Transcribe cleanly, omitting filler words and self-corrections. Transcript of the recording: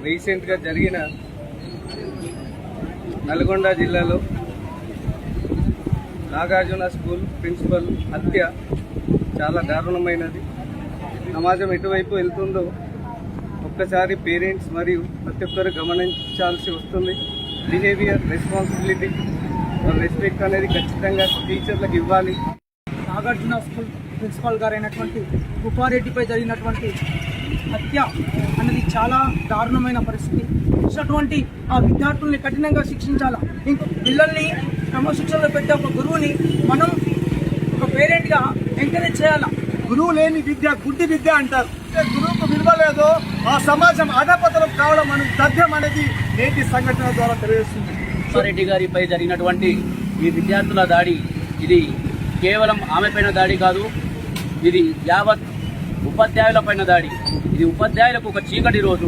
రీసెంట్గా జరిగిన నల్గొండ జిల్లాలో నాగార్జున స్కూల్ ప్రిన్సిపల్ హత్య చాలా దారుణమైనది. సమాజం ఎటువైపు వెళ్తుందో ఒక్కసారి పేరెంట్స్ మరియు ప్రతి ఒక్కరు గమనించాల్సి వస్తుంది. బిహేవియర్, రెస్పాన్సిబిలిటీ, రెస్పెక్ట్ అనేది ఖచ్చితంగా టీచర్లకు ఇవ్వాలి. నాగార్జున స్కూల్ ప్రిన్సిపాల్ గారైనటువంటి ఉపారెడ్డిపై జరిగినటువంటి హత్య అనేది చాలా దారుణమైన పరిస్థితి. ఇచ్చినటువంటి ఆ విద్యార్థుల్ని కఠినంగా శిక్షించాలా. ఇంకో పిల్లల్ని క్రమశిక్షణలో పెట్టే ఒక గురువుని మనం ఒక పేరెంట్గా ఎంకరేజ్ చేయాలా. గురువు లేని విద్య గుడ్డి విద్య అంటారు. గురువుకు విలువ లేదో ఆ సమాజం అధపతనం కావడం అనేది తథ్యం అనేది నేటి సంఘటన ద్వారా తెలియజేస్తుంది. ఉపారెడ్డి గారిపై జరిగినటువంటి ఈ విద్యార్థుల దాడి ఇది కేవలం ఆమెపైన దాడి కాదు, ఇది యావత్ ఉపాధ్యాయుల పైన దాడి. ఇది ఉపాధ్యాయులకు ఒక చీకటి రోజు.